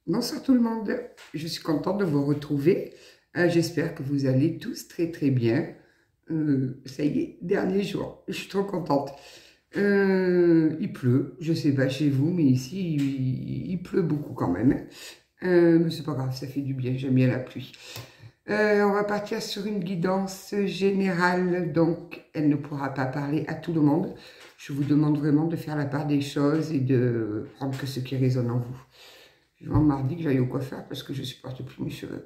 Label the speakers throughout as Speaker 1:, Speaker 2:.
Speaker 1: Bonsoir tout le monde, je suis contente de vous retrouver. J'espère que vous allez tous très très bien. Ça y est, dernier jour, je suis trop contente. Il pleut, je sais pas chez vous, mais ici il pleut beaucoup quand même. Mais c'est pas grave, ça fait du bien, j'aime bien la pluie. On va partir sur une guidance générale, donc elle ne pourra pas parler à tout le monde. Je vous demande vraiment de faire la part des choses et de prendre que ce qui résonne en vous. Je vais mardi que j'aille au coiffeur parce que je ne supporte plus mes cheveux.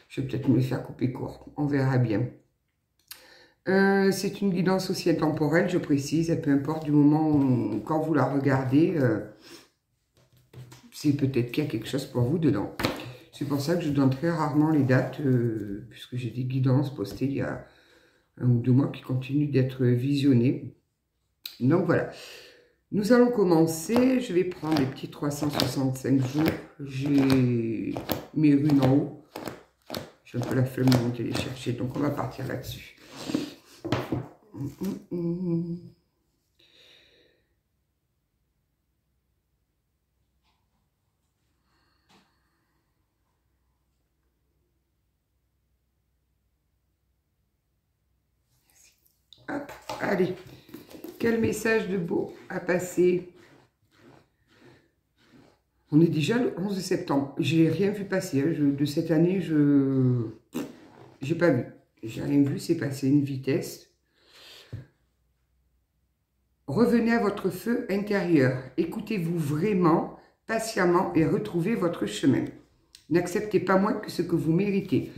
Speaker 1: Je vais peut-être me les faire couper court. On verra bien. C'est une guidance aussi intemporelle, je précise. Et peu importe du moment où, quand vous la regardez, c'est peut-être qu'il y a quelque chose pour vous dedans. C'est pour ça que je donne très rarement les dates, puisque j'ai des guidances postées il y a 1 ou 2 mois qui continuent d'être visionnées. Donc voilà. Nous allons commencer, je vais prendre les petits 365 jours, j'ai mes runes en haut, j'ai un peu la flemme de monter les chercher, donc on va partir là-dessus. Hop, allez, quel message de beau à passer. On est déjà le 11 septembre. J'ai rien vu passer. De cette année, j'ai pas vu. J'ai rien vu, c'est passé une vitesse. Revenez à votre feu intérieur. Écoutez-vous vraiment, patiemment et retrouvez votre chemin. N'acceptez pas moins que ce que vous méritez.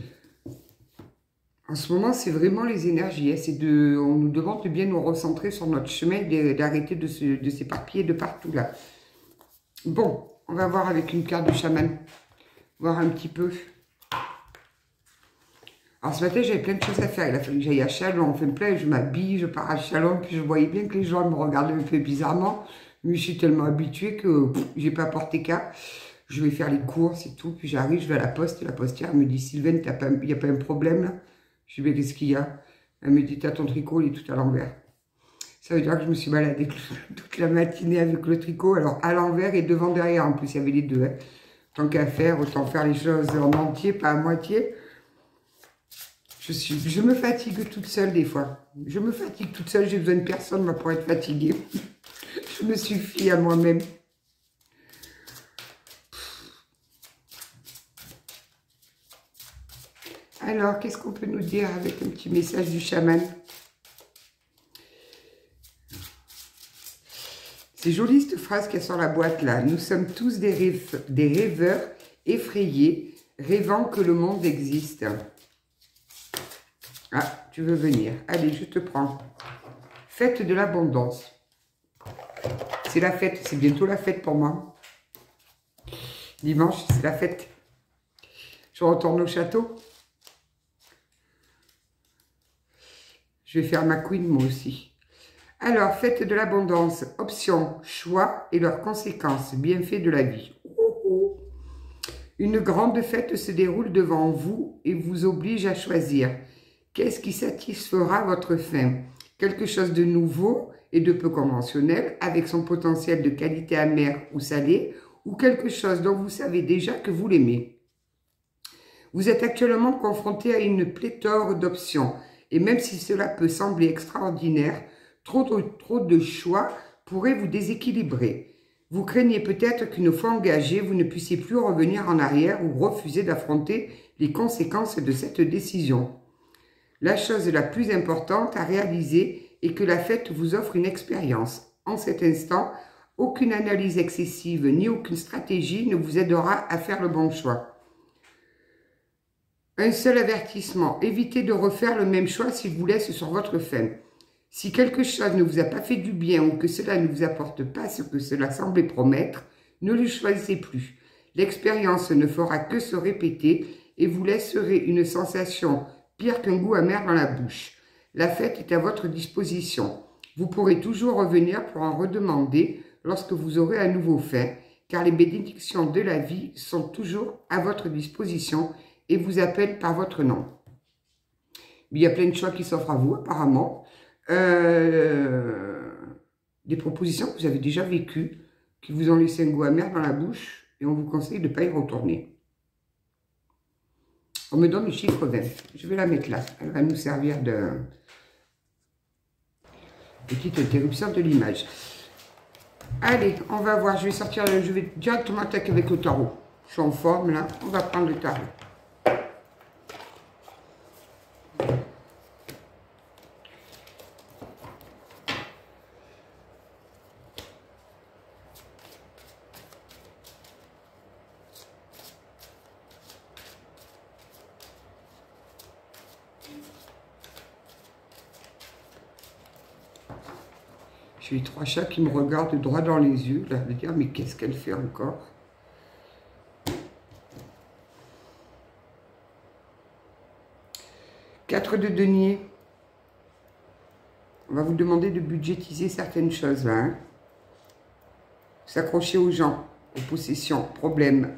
Speaker 1: En ce moment, c'est vraiment les énergies. On nous demande de bien nous recentrer sur notre chemin et d'arrêter de s'éparpiller de partout là. Bon. On va voir avec une carte de chaman, voir un petit peu. Alors ce matin, j'avais plein de choses à faire. Il a fallu que j'aille à Chalon, on fait plein, je m'habille, je pars à Chalon, puis je voyais bien que les gens me regardaient un peu bizarrement. Mais je suis tellement habituée que j'ai pas porté cas. Je vais faire les courses et tout, puis j'arrive, je vais à la poste, et la postière me dit « Sylvaine, il n'y a pas un problème là ?» Je dis « Mais qu'est-ce qu'il y a ?» Elle me dit « T'as ton tricot, il est tout à l'envers. » Ça veut dire que je me suis baladée toute la matinée avec le tricot, alors à l'envers et devant derrière. En plus, il y avait les deux. Hein. Tant qu'à faire, autant faire les choses en entier, pas à moitié. Je me fatigue toute seule des fois. Je me fatigue toute seule, j'ai besoin de personne pour être fatiguée. Je me suffis à moi-même. Alors, qu'est-ce qu'on peut nous dire avec un petit message du chaman ? C'est joli cette phrase qu'il y a sur la boîte là. Nous sommes tous des rêveurs effrayés, rêvant que le monde existe. Ah, tu veux venir. Allez, je te prends. Fête de l'abondance. C'est la fête, c'est bientôt la fête pour moi. Dimanche, c'est la fête. Je retourne au château. Je vais faire ma queen moi aussi. Alors, fête de l'abondance, options, choix et leurs conséquences, bienfaits de la vie. Une grande fête se déroule devant vous et vous oblige à choisir. Qu'est-ce qui satisfera votre faim? Quelque chose de nouveau et de peu conventionnel, avec son potentiel de qualité amère ou salée, ou quelque chose dont vous savez déjà que vous l'aimez. Vous êtes actuellement confronté à une pléthore d'options, et même si cela peut sembler extraordinaire, trop de choix pourrait vous déséquilibrer. Vous craignez peut-être qu'une fois engagé, vous ne puissiez plus revenir en arrière ou refuser d'affronter les conséquences de cette décision. La chose la plus importante à réaliser est que la fête vous offre une expérience. En cet instant, aucune analyse excessive ni aucune stratégie ne vous aidera à faire le bon choix. Un seul avertissement, évitez de refaire le même choix s'il vous laisse sur votre faim. Si quelque chose ne vous a pas fait du bien ou que cela ne vous apporte pas ce que cela semblait promettre, ne le choisissez plus. L'expérience ne fera que se répéter et vous laisserez une sensation pire qu'un goût amer dans la bouche. La fête est à votre disposition. Vous pourrez toujours revenir pour en redemander lorsque vous aurez à nouveau faim, car les bénédictions de la vie sont toujours à votre disposition et vous appellent par votre nom. Il y a plein de choix qui s'offrent à vous, apparemment. Des propositions que vous avez déjà vécues, qui vous ont laissé un goût amer dans la bouche. Et on vous conseille de ne pas y retourner. On me donne le chiffre 20. Je vais la mettre là. Elle va nous servir de petite interruption de l'image. Allez, on va voir. Je vais directement attaquer avec le tarot. Je suis en forme là. On va prendre le tarot. J'ai 3 chats qui me regardent droit dans les yeux, là, de dire, mais qu'est-ce qu'elle fait encore? Quatre de denier. On va vous demander de budgétiser certaines choses, là. Hein. S'accrocher aux gens, aux possessions, problèmes.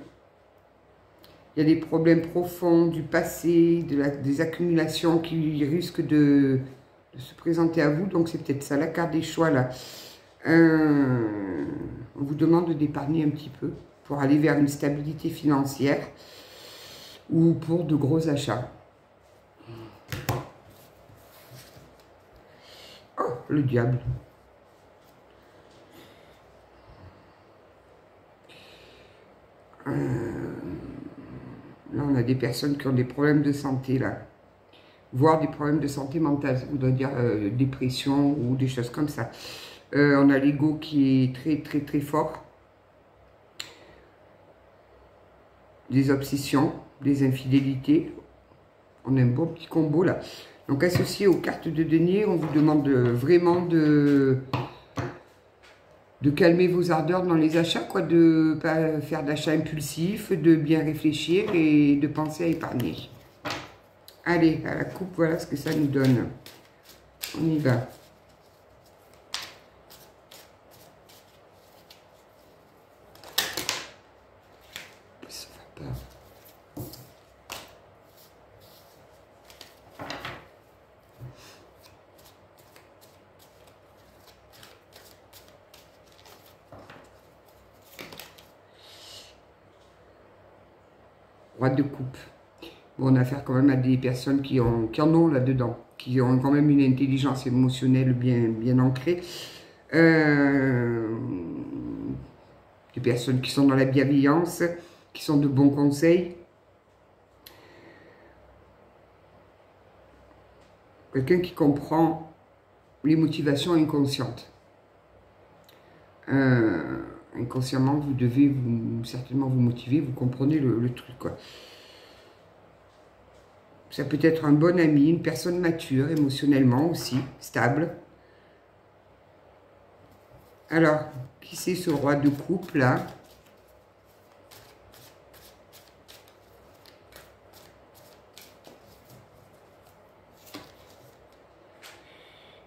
Speaker 1: Il y a des problèmes profonds du passé, des accumulations qui risquent de se présenter à vous. Donc, c'est peut-être ça, la carte des choix, là. On vous demande d'épargner un petit peu pour aller vers une stabilité financière ou pour de gros achats. Oh, le diable. Là, on a des personnes qui ont des problèmes de santé, là. Voire des problèmes de santé mentale, ça voudrait dire dépression ou des choses comme ça. On a l'ego qui est très, très, très fort. Des obsessions, des infidélités. On a un bon petit combo, là. Donc, associé aux cartes de denier, on vous demande vraiment de calmer vos ardeurs dans les achats, quoi, de ne pas faire d'achats impulsifs, de bien réfléchir et de penser à épargner. Allez, à la coupe, voilà ce que ça nous donne. On y va. Ça va pas. Roi de coupe. Bon, on a affaire quand même à des personnes qui en ont là-dedans, qui ont quand même une intelligence émotionnelle bien ancrée. Des personnes qui sont dans la bienveillance, qui sont de bons conseils. Quelqu'un qui comprend les motivations inconscientes. Inconsciemment, vous devez certainement vous motiver, vous comprenez le truc, quoi. Ça peut être un bon ami, une personne mature, émotionnellement aussi, stable. Alors, qui c'est ce roi de coupe, là?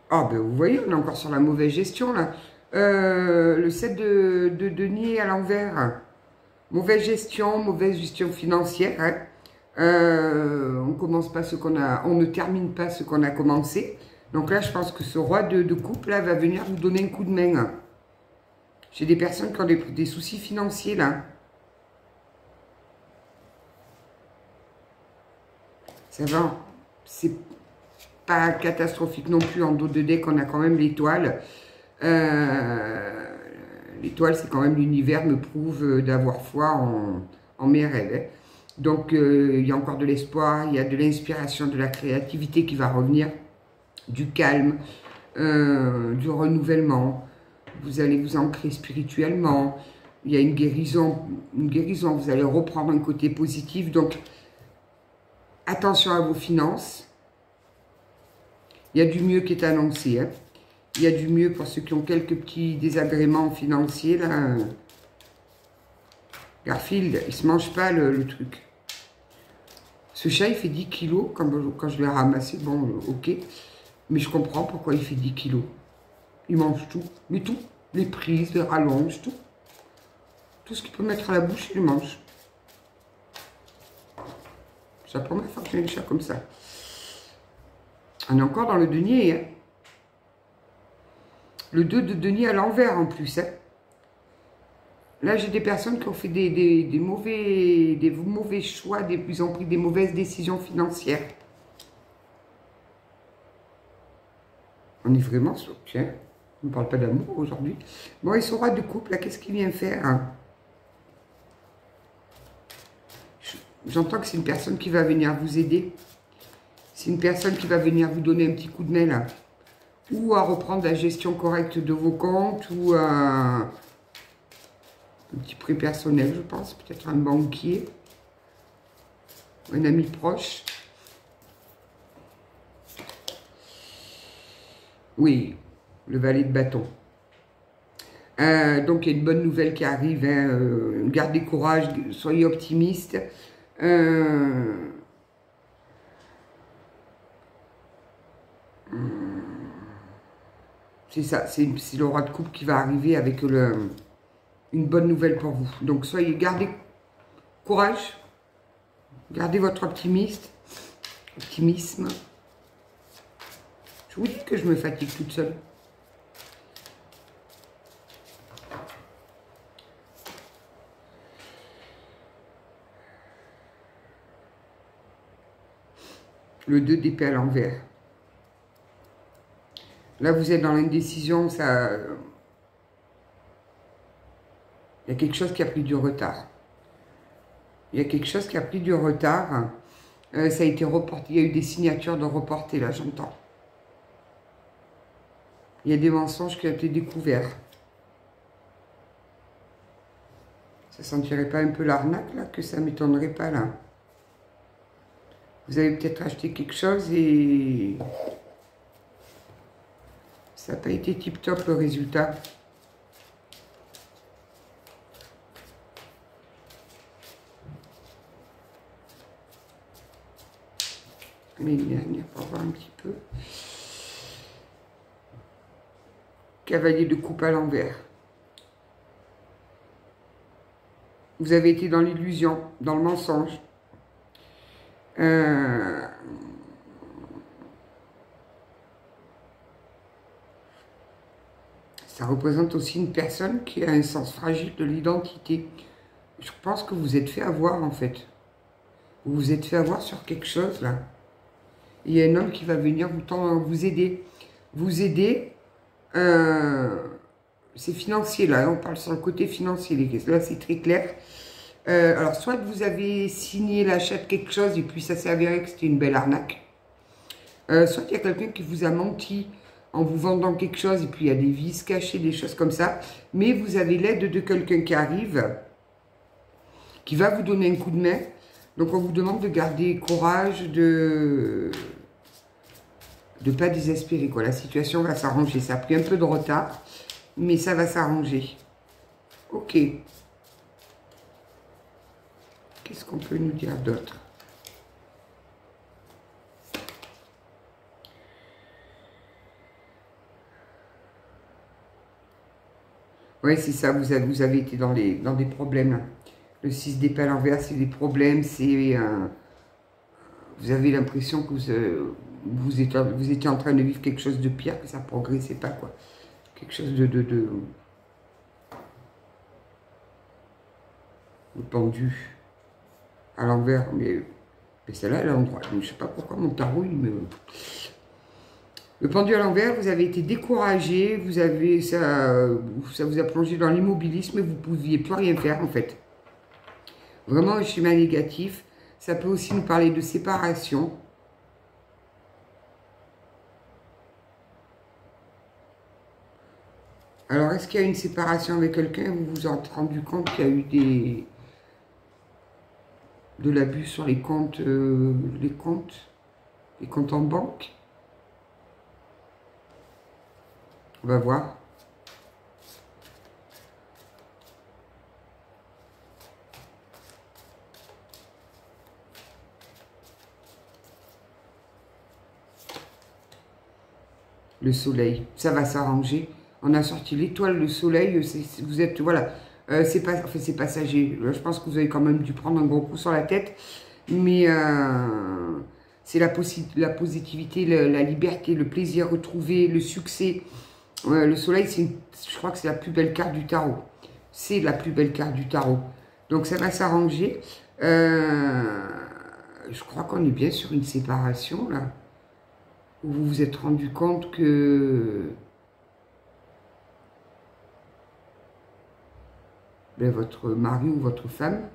Speaker 1: Ah, ben vous voyez, on est encore sur la mauvaise gestion, là. Le 7 de denier à l'envers. Mauvaise gestion financière, hein. On commence pas ce qu'on a, on ne termine pas ce qu'on a commencé. Donc là, je pense que ce roi de coupe là va venir vous donner un coup de main. J'ai des personnes qui ont des soucis financiers là. Ça va, c'est pas catastrophique non plus. En dos de deck, on a quand même l'étoile. L'étoile, c'est quand même l'univers me prouve d'avoir foi en mes rêves. Hein. Donc, il y a encore de l'espoir, il y a de l'inspiration, de la créativité qui va revenir, du calme, du renouvellement. Vous allez vous ancrer spirituellement. Il y a une guérison. Vous allez reprendre un côté positif. Donc, attention à vos finances. Il y a du mieux qui est annoncé. Hein. Il y a du mieux pour ceux qui ont quelques petits désagréments financiers. Là. Garfield, il ne se mange pas le truc. Ce chat, il fait 10 kilos quand je l'ai ramassé. Bon, ok. Mais je comprends pourquoi il fait 10 kilos. Il mange tout. Mais tout. Les prises, les rallonges, tout. Tout ce qu'il peut mettre à la bouche, il le mange. C'est la première fois que j'ai un chat comme ça. On est encore dans le denier. Hein. Le 2 de denier à l'envers en plus. Hein. Là, j'ai des personnes qui ont fait des mauvais choix, ils ont pris des mauvaises décisions financières. On est vraiment sur... Tiens, on ne parle pas d'amour aujourd'hui. Bon, ils sont rois de couple, là, qu'est-ce qu'il vient faire hein? J'entends que c'est une personne qui va venir vous aider. C'est une personne qui va venir vous donner un petit coup de main, là. Ou à reprendre la gestion correcte de vos comptes, ou un petit prêt personnel, je pense. Peut-être un banquier. Un ami proche. Oui, le valet de bâton. Donc, il y a une bonne nouvelle qui arrive. Hein, gardez courage, soyez optimistes. C'est ça, c'est le roi de coupe qui va arriver avec une bonne nouvelle pour vous. Donc, gardez courage. Gardez votre optimisme. Je vous dis que je me fatigue toute seule. Le 2 d'épée à l'envers. Là, vous êtes dans l'indécision, ça... Il y a quelque chose qui a pris du retard. Il y a quelque chose qui a pris du retard. Ça a été reporté. Il y a eu des signatures de reporté, là, j'entends. Il y a des mensonges qui ont été découverts. Ça sentirait pas un peu l'arnaque, là, que ça m'étonnerait pas, là. Vous avez peut-être acheté quelque chose et... ça n'a pas été tip-top, le résultat. L'année dernière, pour voir un petit peu. Cavalier de coupe à l'envers. Vous avez été dans l'illusion, dans le mensonge. Ça représente aussi une personne qui a un sens fragile de l'identité. Je pense que vous êtes fait avoir, en fait. Vous vous êtes fait avoir sur quelque chose, là. Il y a un homme qui va venir vous aider. Vous aider, c'est financier, là. On parle sur le côté financier. Là, c'est très clair. Alors, soit vous avez signé l'achat de quelque chose et puis ça s'est avéré que c'était une belle arnaque. Soit il y a quelqu'un qui vous a menti en vous vendant quelque chose et puis il y a des vices cachés, des choses comme ça. Mais vous avez l'aide de quelqu'un qui arrive, qui va vous donner un coup de main. Donc, on vous demande de garder courage, de ne pas désespérer, quoi. La situation va s'arranger. Ça a pris un peu de retard, mais ça va s'arranger. Ok. Qu'est-ce qu'on peut nous dire d'autre? Oui, c'est ça, vous avez été dans des problèmes. Le 6 d'épée à l'envers, c'est des problèmes, c'est... vous avez l'impression que vous étiez en train de vivre quelque chose de pire, que ça ne progressait pas, quoi. Quelque chose de pendu à l'envers, mais celle-là, elle est en droit. Je ne sais pas pourquoi mon tarot, il me... Le pendu à l'envers, vous avez été découragé, ça vous a plongé dans l'immobilisme et vous ne pouviez plus rien faire, en fait. Vraiment un schéma négatif. Ça peut aussi nous parler de séparation. Alors, est-ce qu'il y a une séparation avec quelqu'un? Vous vous êtes rendu compte qu'il y a eu de l'abus sur les comptes en banque? On va voir. Le soleil, ça va s'arranger. On a sorti l'étoile, le soleil, vous êtes, voilà, c'est passager. Je pense que vous avez quand même dû prendre un gros coup sur la tête, mais c'est la positivité, la liberté, le plaisir retrouvé, le succès. Le soleil, je crois que c'est la plus belle carte du tarot. c'est la plus belle carte du tarot. Donc ça va s'arranger. Je crois qu'on est bien sur une séparation là, où vous vous êtes rendu compte que ben, votre mari ou votre femme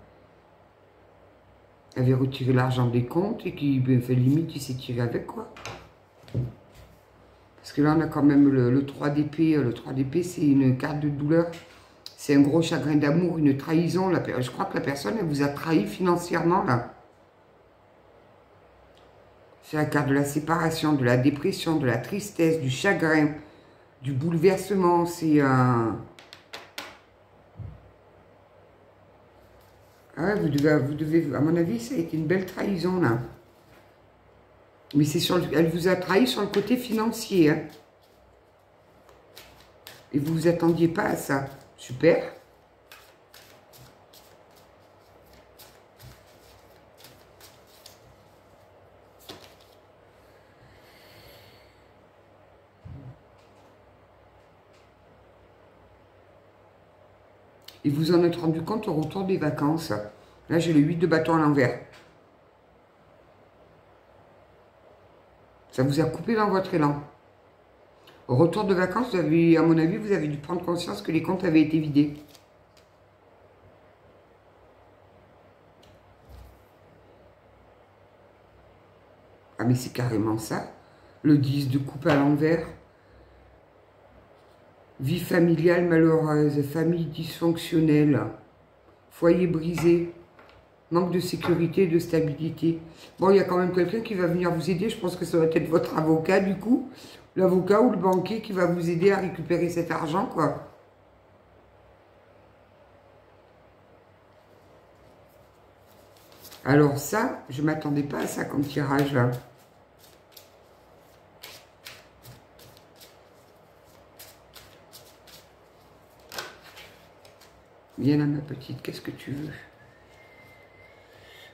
Speaker 1: avait retiré l'argent des comptes et qui, ben, fait limite, il s'est tiré avec quoi. Parce que là, on a quand même le 3 d'épée. Le 3 d'épée, c'est une carte de douleur. C'est un gros chagrin d'amour, une trahison. Je crois que la personne, elle vous a trahi financièrement, là. C'est la carte de la séparation, de la dépression, de la tristesse, du chagrin, du bouleversement. C'est un... Ah ouais, vous devez, à mon avis, ça a été une belle trahison, là. Mais c'est elle vous a trahi sur le côté financier, hein. Et vous vous attendiez pas à ça. Super. Et vous en êtes rendu compte au retour des vacances. Là, j'ai le 8 de bâton à l'envers. Ça vous a coupé dans votre élan. Au retour de vacances, vous avez, à mon avis, vous avez dû prendre conscience que les comptes avaient été vidés. Ah, mais c'est carrément ça. Le 10 de coupe à l'envers. Vie familiale malheureuse, famille dysfonctionnelle, foyer brisé, manque de sécurité et de stabilité. Bon, il y a quand même quelqu'un qui va venir vous aider. Je pense que ça va être votre avocat, du coup. L'avocat ou le banquier qui va vous aider à récupérer cet argent, quoi. Alors ça, je ne m'attendais pas à ça comme tirage, là. Viens là, ma petite, qu'est-ce que tu veux?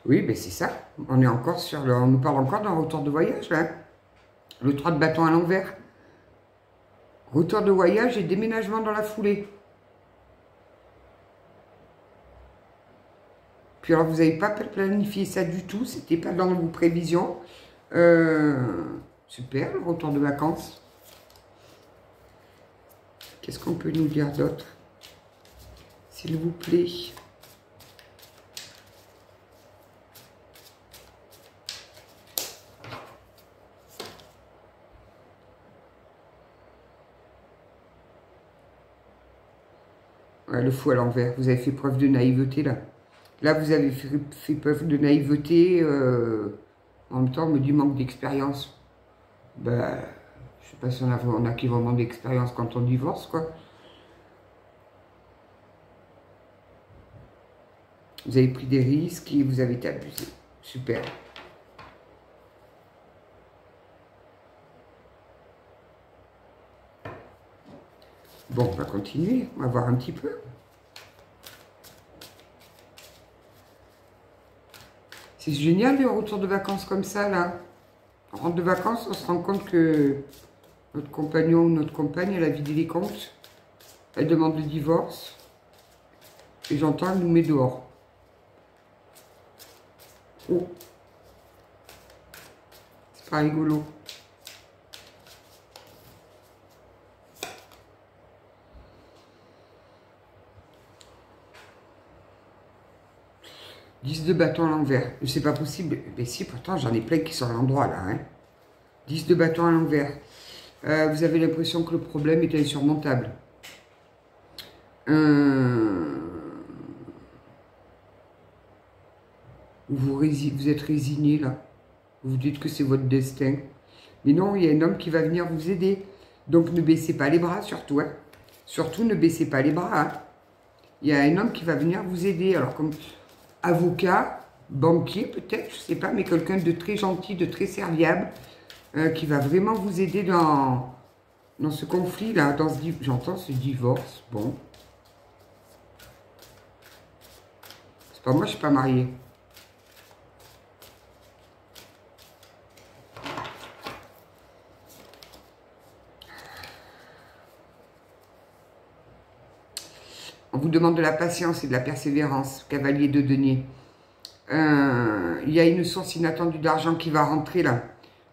Speaker 1: Oui, ben c'est ça. On est encore sur on nous parle encore d'un retour de voyage, là. Le 3 de bâton à l'envers. Retour de voyage et déménagement dans la foulée. Puis alors, vous n'avez pas planifié ça du tout. C'était pas dans vos prévisions. Super, le retour de vacances. Qu'est-ce qu'on peut nous dire d'autre? S'il vous plaît. Ouais, le fou à l'envers. Vous avez fait preuve de naïveté, là. Là, vous avez fait preuve de naïveté. En même temps, on me dit manque d'expérience. Ben, je sais pas si on a qui vraiment d'expérience quand on divorce, quoi. Vous avez pris des risques et vous avez été abusé. Super. Bon, on va continuer. On va voir un petit peu. C'est génial, les retours de vacances comme ça, là. On rentre de vacances, on se rend compte que notre compagnon ou notre compagne, elle a vidé les comptes. Elle demande le divorce. Et j'entends, elle nous met dehors. Oh. C'est pas rigolo. « 10 de bâton à l'envers. C'est pas possible. Mais si, pourtant, j'en ai plein qui sont à l'endroit, là. Hein. 10 de bâton à l'envers. Vous avez l'impression que le problème est insurmontable. Vous êtes résigné, là. Vous vous dites que c'est votre destin. Mais non, il y a un homme qui va venir vous aider. Donc, ne baissez pas les bras, surtout. Hein. Surtout, ne baissez pas les bras. Hein. Il y a un homme qui va venir vous aider. Alors, comme avocat, banquier peut-être, je ne sais pas, mais quelqu'un de très gentil, de très serviable, qui va vraiment vous aider dans ce conflit-là, j'entends ce divorce, bon. C'est pas moi, je ne suis pas mariée. On vous demande demande de la patience et de la persévérance, cavalier de denier. Il y a une source inattendue d'argent qui va rentrer là,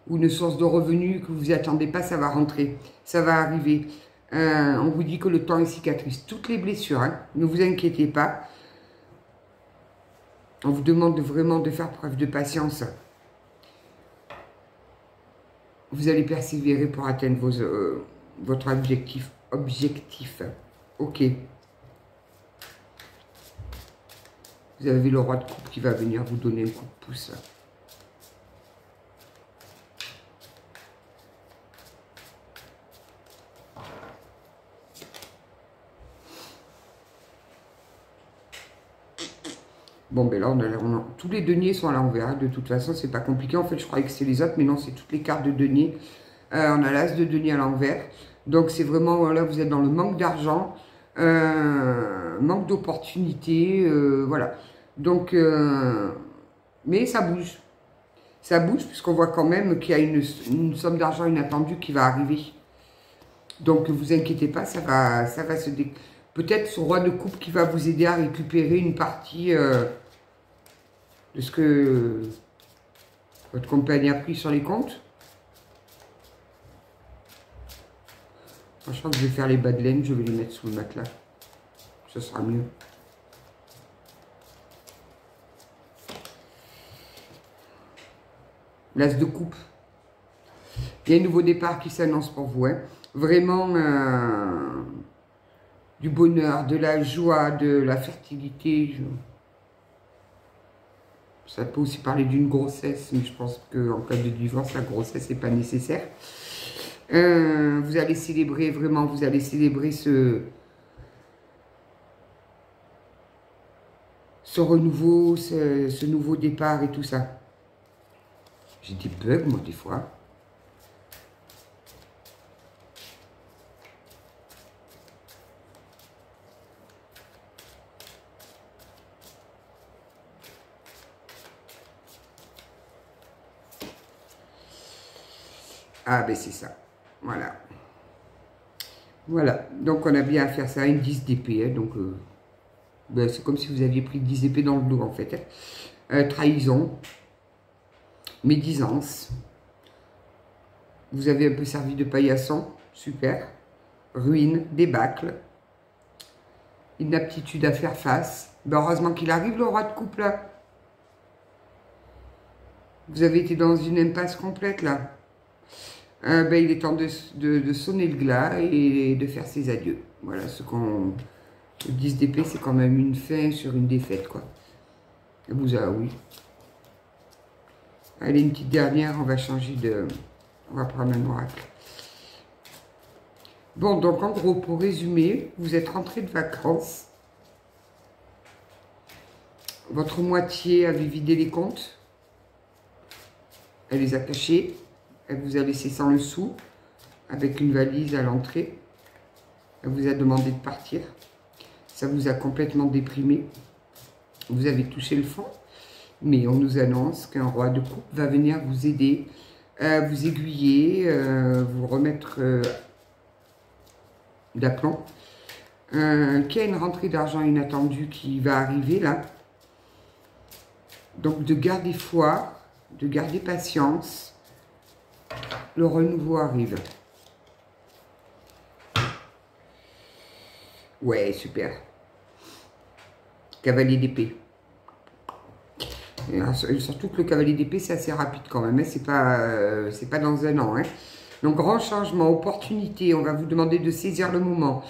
Speaker 1: ou une source de revenus que vous n'y attendez pas, ça va rentrer, ça va arriver. On vous dit que le temps est cicatrice. Toutes les blessures, hein, ne vous inquiétez pas. On vous demande vraiment de faire preuve de patience. Vous allez persévérer pour atteindre votre objectif. Ok. Vous avez le roi de coupe qui va venir vous donner un coup de pouce. Bon, ben là, tous les deniers sont à l'envers. De toute façon, c'est pas compliqué. En fait, je croyais que c'est les autres, mais non, c'est toutes les cartes de deniers. On a l'as de denier à l'envers. Donc, c'est vraiment, voilà, vous êtes dans le manque d'argent, manque d'opportunités, voilà. Donc, mais ça bouge. Ça bouge, puisqu'on voit quand même qu'il y a une somme d'argent inattendue qui va arriver. Donc, ne vous inquiétez pas, ça va se peut-être ce roi de coupe qui va vous aider à récupérer une partie de ce que votre compagnie a pris sur les comptes. Je crois que je vais faire les bas de laine, je vais les mettre sous le matelas. Ce sera mieux. L'as de coupe. Il y a un nouveau départ qui s'annonce pour vous. Hein. Vraiment du bonheur, de la joie, de la fertilité. Ça peut aussi parler d'une grossesse, mais je pense qu'en cas de divorce, la grossesse n'est pas nécessaire. Vous allez célébrer, vraiment, vous allez célébrer ce renouveau, ce nouveau départ et tout ça. J'ai des bugs, moi, des fois. Ah, ben c'est ça. Voilà. Voilà. Donc, on a bien à faire ça, une 10 d'épée. Hein, donc, ben, c'est comme si vous aviez pris 10 épées dans le dos, en fait. Hein. Trahison. Médisance. Vous avez un peu servi de paillasson. Super. Ruine. Débâcle. Inaptitude à faire face. Ben, heureusement qu'il arrive, le roi de coupe, là. Vous avez été dans une impasse complète, là. Ben, il est temps de sonner le glas et de faire ses adieux. Voilà, ce qu'on... Le 10 d'épée, c'est quand même une fin sur une défaite, quoi. Vous avez, oui. Allez, une petite dernière, on va changer de... On va prendre un oracle. Bon, donc en gros, pour résumer, vous êtes rentré de vacances. Votre moitié avait vidé les comptes. Elle les a cachés. Elle vous a laissé sans le sou, avec une valise à l'entrée. Elle vous a demandé de partir. Ça vous a complètement déprimé. Vous avez touché le fond. Mais on nous annonce qu'un roi de coupe va venir vous aider, vous aiguiller, vous remettre d'aplomb. Qu'il y a une rentrée d'argent inattendue qui va arriver là. Donc de garder foi, de garder patience. Le renouveau arrive. Ouais, super. Cavalier d'épée. Surtout que le cavalier d'épée, c'est assez rapide quand même. Hein. C'est pas dans un an. Hein. Donc, grand changement, opportunité. On va vous demander de saisir le moment.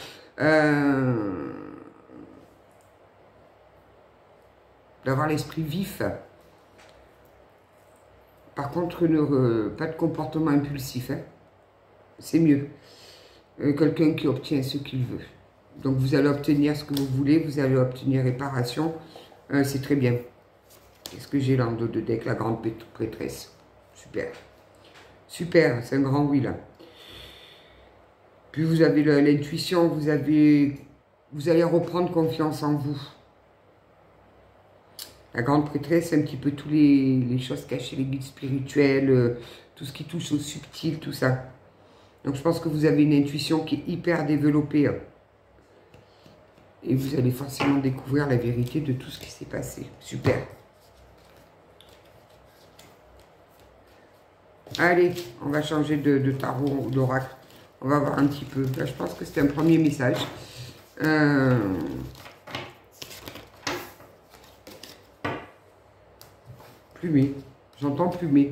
Speaker 1: D'avoir l'esprit vif. Par contre, pas de comportement impulsif. Hein. C'est mieux. Quelqu'un qui obtient ce qu'il veut. Donc, vous allez obtenir ce que vous voulez. Vous allez obtenir réparation. C'est très bien. Qu'est-ce que j'ai là en dos de deck? La grande prêtresse. Super. Super, c'est un grand oui là. Puis vous avez l'intuition, vous allez reprendre confiance en vous. La grande prêtresse, c'est un petit peu toutes les choses cachées, les guides spirituels, tout ce qui touche au subtil, tout ça. Donc je pense que vous avez une intuition qui est hyper développée. Hein. Et vous allez forcément découvrir la vérité de tout ce qui s'est passé. Super. Allez, on va changer de tarot ou d'oracle. On va voir un petit peu. Là, je pense que c'était un premier message. Plumé. J'entends plumé.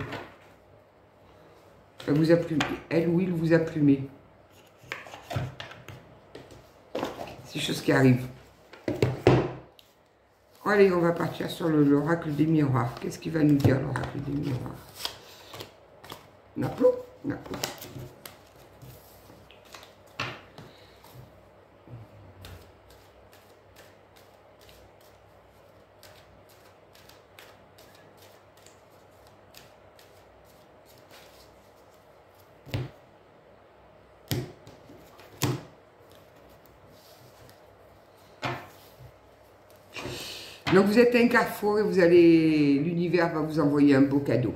Speaker 1: Elle vous a plumé. Elle ou il vous a plumé. C'est chose qui arrive. Allez, on va partir sur l'oracle des miroirs. Qu'est-ce qu'il va nous dire, l'oracle des miroirs? Naplo. Donc vous êtes à un carrefour et l'univers va vous envoyer un beau cadeau.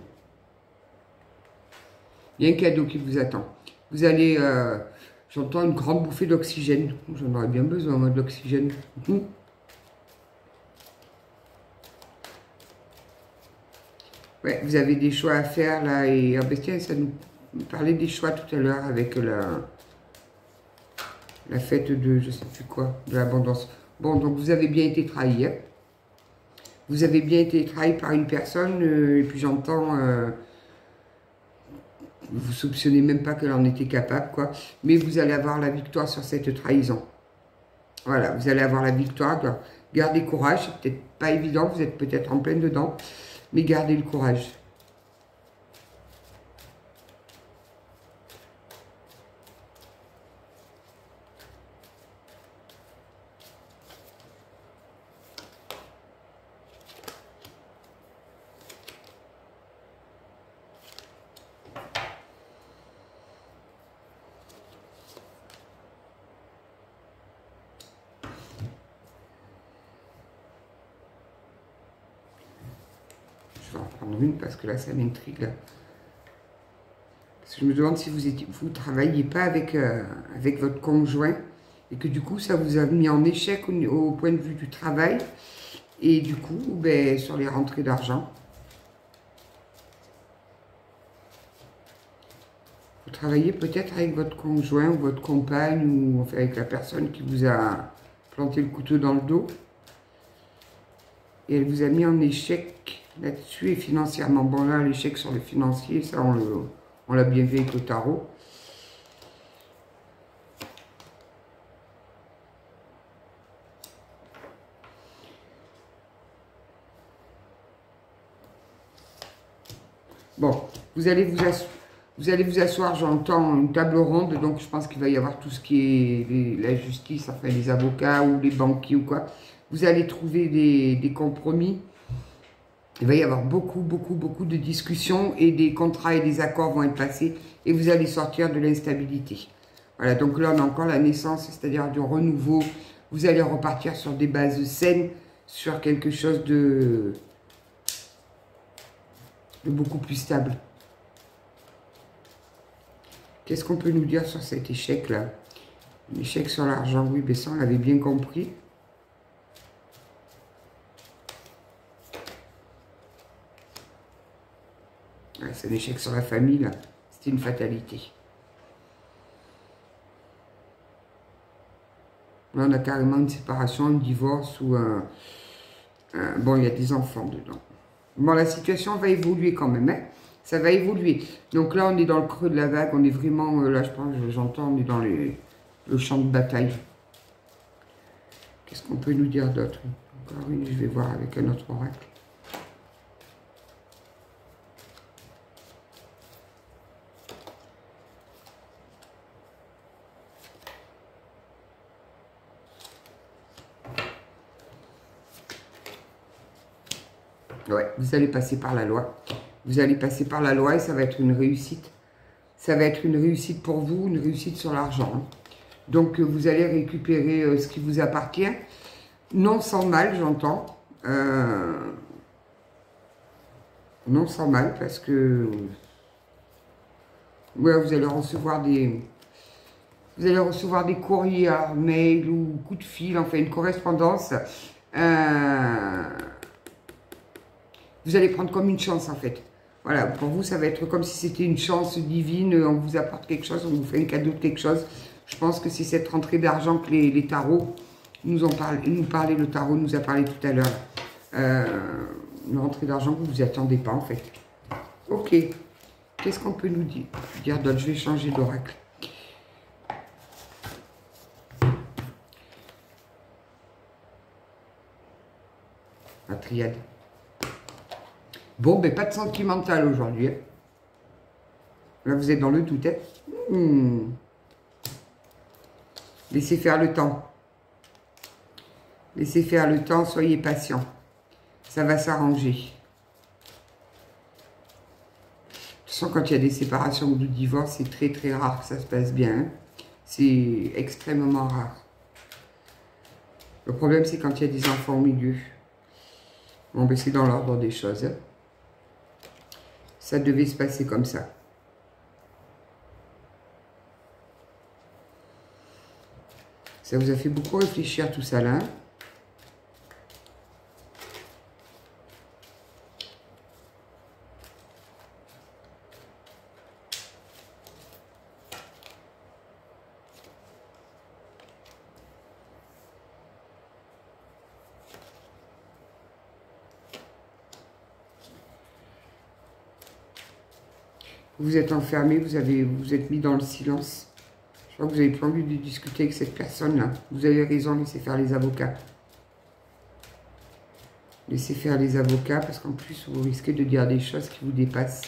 Speaker 1: Il y a un cadeau qui vous attend. Vous allez, j'entends une grande bouffée d'oxygène. J'en aurais bien besoin, moi, de l'oxygène. Ouais, vous avez des choix à faire là. Et tiens, ça nous parlait des choix tout à l'heure avec la fête de, je sais plus quoi, de l'abondance. Bon, donc vous avez bien été trahi. Hein. Vous avez bien été trahi par une personne. Et puis j'entends... vous soupçonnez même pas qu'elle en était capable, quoi. Mais vous allez avoir la victoire sur cette trahison. Voilà, vous allez avoir la victoire. Gardez courage, c'est peut-être pas évident, vous êtes peut-être en pleine dedans, mais gardez le courage. Je vais en prendre une parce que là, ça m'intrigue. Parce que je me demande si vous ne travaillez pas avec votre conjoint et que du coup, ça vous a mis en échec au point de vue du travail et du coup, ben, sur les rentrées d'argent. Vous travaillez peut-être avec votre conjoint ou votre compagne ou enfin, avec la personne qui vous a planté le couteau dans le dos. Et elle vous a mis en échec là-dessus et financièrement. Bon là, l'échec sur le financier, ça on l'a bien vu avec le tarot. Bon, vous allez vous asseoir, j'entends une table ronde, donc je pense qu'il va y avoir tout ce qui est la justice, enfin les avocats ou les banquiers ou quoi. Vous allez trouver des compromis. Il va y avoir beaucoup de discussions et des contrats et des accords vont être passés et vous allez sortir de l'instabilité. Voilà, donc là on a encore la naissance, c'est-à-dire du renouveau. Vous allez repartir sur des bases saines, sur quelque chose de beaucoup plus stable. Qu'est-ce qu'on peut nous dire sur cet échec-là? L'échec sur l'argent, oui, mais ça on l'avait bien compris. C'est un échec sur la famille, là. C'était une fatalité. Là, on a carrément une séparation, un divorce ou un... bon, il y a des enfants dedans. Bon, la situation va évoluer quand même, hein. Ça va évoluer. Donc là, on est dans le creux de la vague. On est vraiment... là, je pense, j'entends, on est dans le champ de bataille. Qu'est-ce qu'on peut nous dire d'autre? Encore une, je vais voir avec un autre oracle. Ouais, vous allez passer par la loi. Vous allez passer par la loi et ça va être une réussite. Ça va être une réussite pour vous, une réussite sur l'argent. Donc, vous allez récupérer ce qui vous appartient. Non sans mal, j'entends. Non sans mal, parce que... ouais, vous allez recevoir des Vous allez recevoir des courriers, mail ou coup de fil, enfin une correspondance. Vous allez prendre comme une chance en fait. Voilà, pour vous, ça va être comme si c'était une chance divine. On vous apporte quelque chose, on vous fait un cadeau de quelque chose. Je pense que c'est cette rentrée d'argent que les tarots nous parlaient. Le tarot nous a parlé tout à l'heure. Une rentrée d'argent que vous vous attendez pas en fait. Ok. Qu'est-ce qu'on peut nous dire d'autre? Je vais changer d'oracle. La triade. Bon, ben pas de sentimental aujourd'hui. Hein. Là, vous êtes dans le doute. Hein. Laissez faire le temps. Laissez faire le temps, soyez patient. Ça va s'arranger. De toute façon, quand il y a des séparations ou du divorce, c'est très très rare que ça se passe bien. Hein. C'est extrêmement rare. Le problème, c'est quand il y a des enfants au milieu. Bon, ben c'est dans l'ordre des choses. Hein. Ça devait se passer comme ça. Ça vous a fait beaucoup réfléchir tout ça là. Vous êtes enfermé, vous êtes mis dans le silence. Je crois que vous n'avez plus envie de discuter avec cette personne-là. Vous avez raison, laissez faire les avocats. Laissez faire les avocats, parce qu'en plus, vous risquez de dire des choses qui vous dépassent.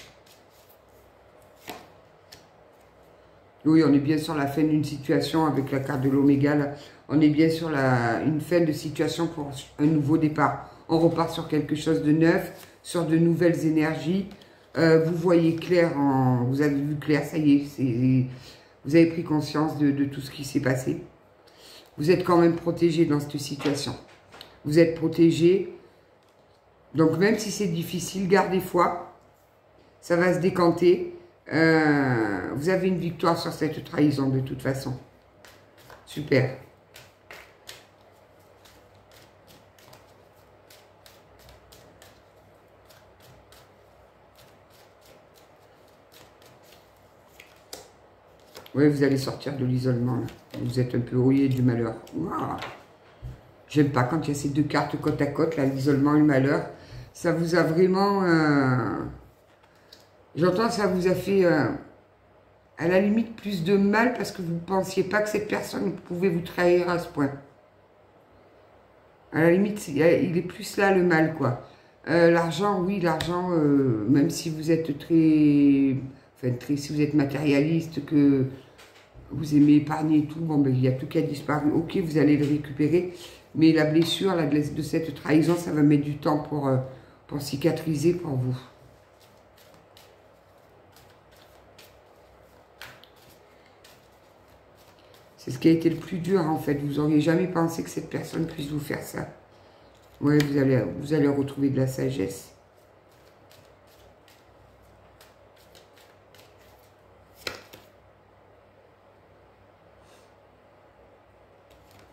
Speaker 1: Oui, on est bien sur la fin d'une situation avec la carte de l'Oméga. On est bien sur une fin de situation pour un nouveau départ. On repart sur quelque chose de neuf, sur de nouvelles énergies. Vous voyez clair, vous avez vu clair, ça y est, vous avez pris conscience de tout ce qui s'est passé. Vous êtes quand même protégé dans cette situation. Vous êtes protégé. Donc même si c'est difficile, gardez foi. Ça va se décanter. Vous avez une victoire sur cette trahison de toute façon. Super. Oui, vous allez sortir de l'isolement. Vous êtes un peu rouillé du malheur. Wow. J'aime pas quand il y a ces deux cartes côte à côte, là, l'isolement et le malheur. Ça vous a vraiment... J'entends, ça vous a fait, à la limite, plus de mal parce que vous ne pensiez pas que cette personne pouvait vous trahir à ce point. À la limite, il est plus là le mal, quoi. L'argent, oui, l'argent, même si vous êtes très... Enfin, si vous êtes matérialiste, que vous aimez épargner et tout, bon, ben, il y a tout qui a disparu. Ok, vous allez le récupérer, mais la blessure de cette trahison, ça va mettre du temps pour cicatriser pour vous. C'est ce qui a été le plus dur, en fait. Vous n'auriez jamais pensé que cette personne puisse vous faire ça. Ouais, vous allez retrouver de la sagesse.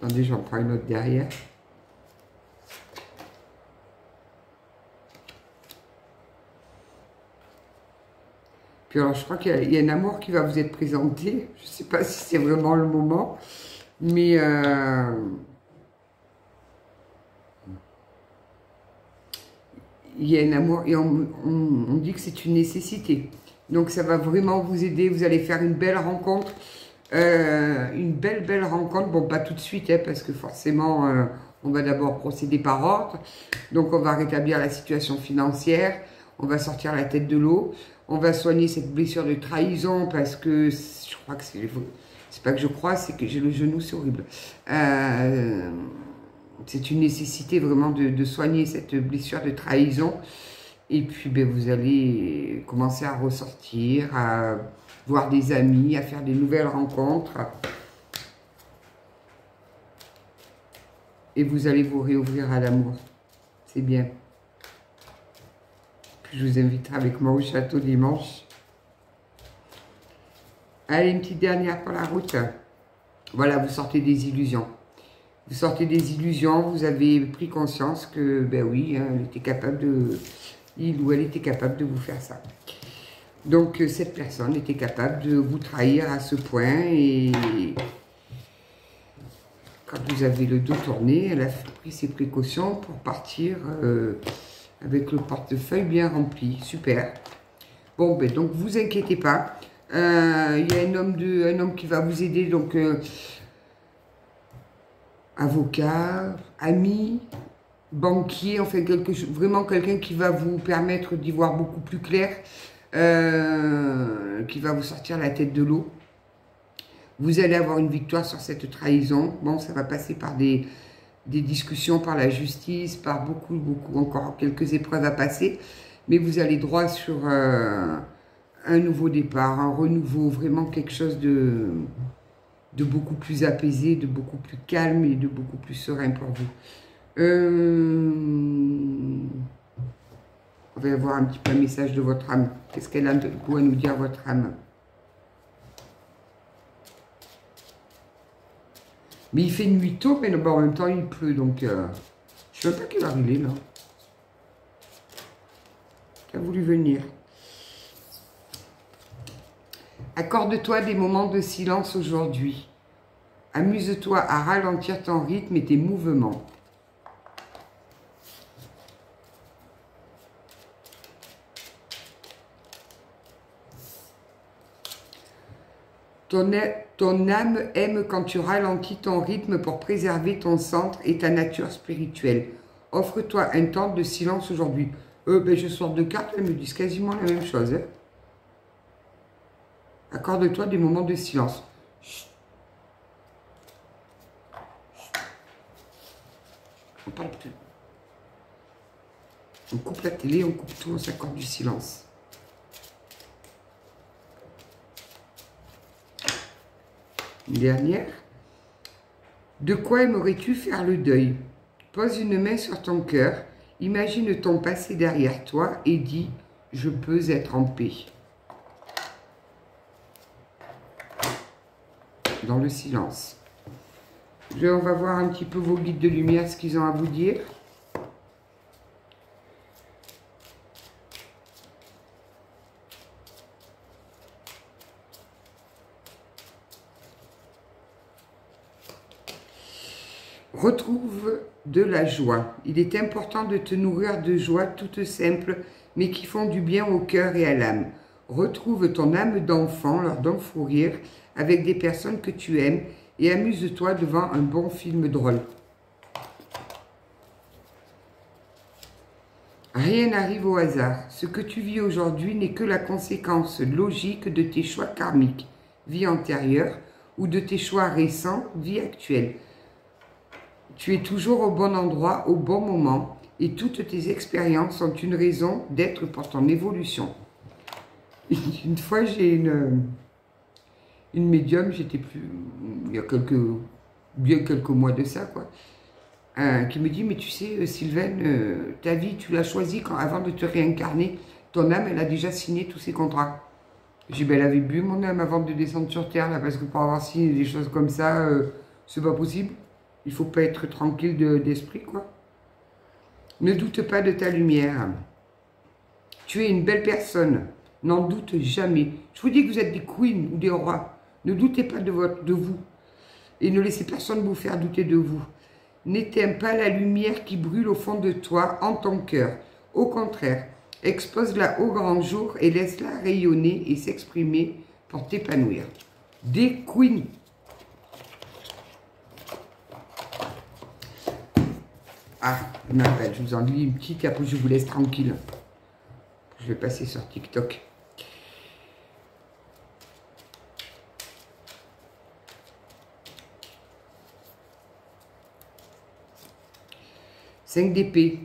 Speaker 1: Attendez, j'en prends une autre derrière. Puis alors, je crois qu'il y a un amour qui va vous être présenté. Je ne sais pas si c'est vraiment le moment. Mais... il y a un amour et on dit que c'est une nécessité. Donc, ça va vraiment vous aider. Vous allez faire une belle rencontre. Une belle rencontre. Bon, pas tout de suite, hein, parce que forcément, on va d'abord procéder par ordre. Donc, on va rétablir la situation financière. On va sortir la tête de l'eau. On va soigner cette blessure de trahison parce que je crois que c'est pas que je crois, c'est que j'ai le genou, c'est horrible. C'est une nécessité vraiment de soigner cette blessure de trahison. Et puis, ben, vous allez commencer à ressortir, à voir des amis, à faire des nouvelles rencontres. Et vous allez vous réouvrir à l'amour. C'est bien. Puis je vous invite avec moi au château dimanche. Allez, une petite dernière pour la route. Voilà, vous sortez des illusions. Vous sortez des illusions, vous avez pris conscience que, ben oui, hein, elle était capable de... Il ou elle était capable de vous faire ça. Donc, cette personne était capable de vous trahir à ce point et... Quand vous avez le dos tourné, elle a pris ses précautions pour partir avec le portefeuille bien rempli. Super. Bon, ben donc, vous inquiétez pas. Il y a un homme qui va vous aider, donc... avocat, ami, banquier, enfin vraiment quelqu'un qui va vous permettre d'y voir beaucoup plus clair, qui va vous sortir la tête de l'eau. Vous allez avoir une victoire sur cette trahison. Bon, ça va passer par des discussions, par la justice, par beaucoup, encore quelques épreuves à passer, mais vous allez droit sur un nouveau départ, un renouveau, vraiment quelque chose de beaucoup plus apaisé, de beaucoup plus calme et de beaucoup plus serein pour vous. On va avoir un petit peu un message de votre âme. Qu'est-ce qu'elle a de quoi nous dire, votre âme? Mais il fait nuit tôt, mais bon, en même temps il pleut, donc je ne sais même pas quelle heure il est là. Qui a voulu venir. Accorde-toi des moments de silence aujourd'hui. Amuse-toi à ralentir ton rythme et tes mouvements. Ton âme aime quand tu ralentis ton rythme pour préserver ton centre et ta nature spirituelle. Offre-toi un temps de silence aujourd'hui. Ben, je sors de cartes, elles me disent quasiment la même chose. Hein. Accorde-toi des moments de silence. Chut. On parle plus. On coupe la télé, on coupe tout, on s'accorde du silence. Une dernière. De quoi aimerais-tu faire le deuil? Pose une main sur ton cœur, imagine ton passé derrière toi et dis « Je peux être en paix ». Dans le silence. On va voir un petit peu vos guides de lumière, ce qu'ils ont à vous dire. Retrouve de la joie. Il est important de te nourrir de joie toutes simples, mais qui font du bien au cœur et à l'âme. Retrouve ton âme d'enfant lors d'un fou rire avec des personnes que tu aimes et amuse-toi devant un bon film drôle. Rien n'arrive au hasard. Ce que tu vis aujourd'hui n'est que la conséquence logique de tes choix karmiques, vie antérieure, ou de tes choix récents, vie actuelle. Tu es toujours au bon endroit, au bon moment, et toutes tes expériences sont une raison d'être pour ton évolution. Une fois, j'ai une médium, j'étais plus... il y a bien quelques mois de ça, quoi, qui me dit, mais tu sais, Sylvaine, ta vie, tu l'as choisie avant de te réincarner. Ton âme, elle a déjà signé tous ses contrats. J'ai dit, ben, elle avait bu mon âme avant de descendre sur Terre, là, parce que pour avoir signé des choses comme ça, c'est pas possible. Il faut pas être tranquille d'esprit, quoi. Ne doute pas de ta lumière. Tu es une belle personne. N'en doute jamais. Je vous dis que vous êtes des queens ou des rois. Ne doutez pas de vous. Et ne laissez personne vous faire douter de vous. N'éteins pas la lumière qui brûle au fond de toi, en ton cœur. Au contraire, expose-la au grand jour et laisse-la rayonner et s'exprimer pour t'épanouir. Des queens. Ah, je m'appelle, je vous en lis une petite et après je vous laisse tranquille. Je vais passer sur TikTok. Cinq d'épée.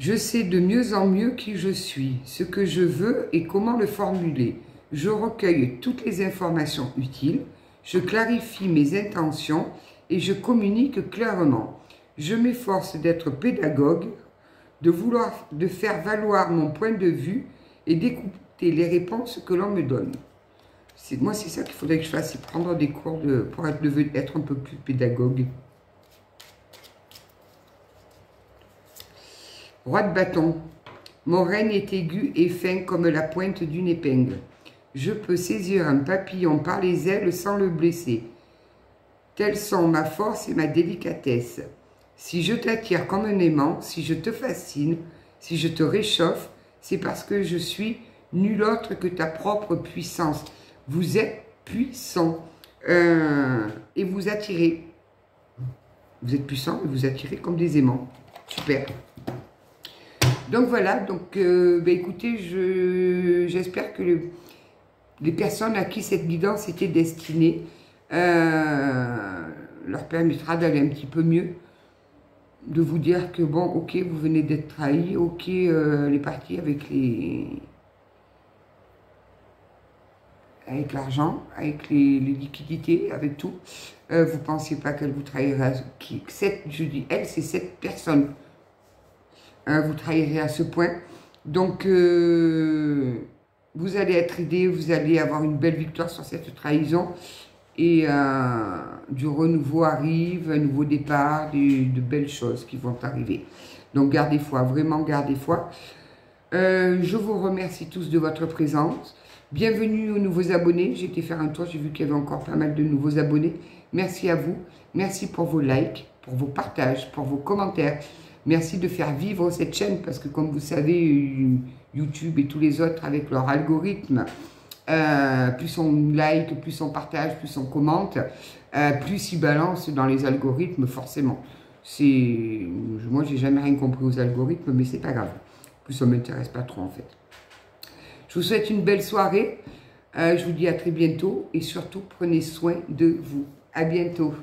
Speaker 1: Je sais de mieux en mieux qui je suis, ce que je veux et comment le formuler. Je recueille toutes les informations utiles, je clarifie mes intentions et je communique clairement. Je m'efforce d'être pédagogue, de faire valoir mon point de vue et d'écouter les réponses que l'on me donne. Moi, c'est ça qu'il faudrait que je fasse, c'est prendre des cours pour être un peu plus pédagogue. Roi de bâton. Mon règne est aigu et fin comme la pointe d'une épingle. Je peux saisir un papillon par les ailes sans le blesser. Telles sont ma force et ma délicatesse. Si je t'attire comme un aimant, si je te fascine, si je te réchauffe, c'est parce que je suis nul autre que ta propre puissance. Vous êtes puissant et vous attirez. Vous êtes puissant et vous attirez comme des aimants. Super. Donc voilà, donc écoutez, j'espère que les personnes à qui cette guidance était destinée leur permettra d'aller un petit peu mieux, de vous dire que bon, ok, vous venez d'être trahi, ok, elle est partie avec l'argent, avec les liquidités, avec tout. Vous pensez pas qu'elle vous trahira, je dis elle, c'est cette personne. Vous trahirez à ce point. Donc, vous allez être aidé, vous allez avoir une belle victoire sur cette trahison. Et du renouveau arrive, un nouveau départ, de belles choses qui vont arriver. Donc, gardez foi, vraiment gardez foi. Je vous remercie tous de votre présence. Bienvenue aux nouveaux abonnés. J'ai été faire un tour, j'ai vu qu'il y avait encore pas mal de nouveaux abonnés. Merci à vous. Merci pour vos likes, pour vos partages, pour vos commentaires. Merci de faire vivre cette chaîne parce que comme vous savez, YouTube et tous les autres avec leur algorithme, plus on like, plus on partage, plus on commente, plus ils balancent dans les algorithmes forcément. Moi j'ai jamais rien compris aux algorithmes, mais c'est pas grave. Plus ça m'intéresse pas trop en fait. Je vous souhaite une belle soirée. Je vous dis à très bientôt et surtout prenez soin de vous. À bientôt.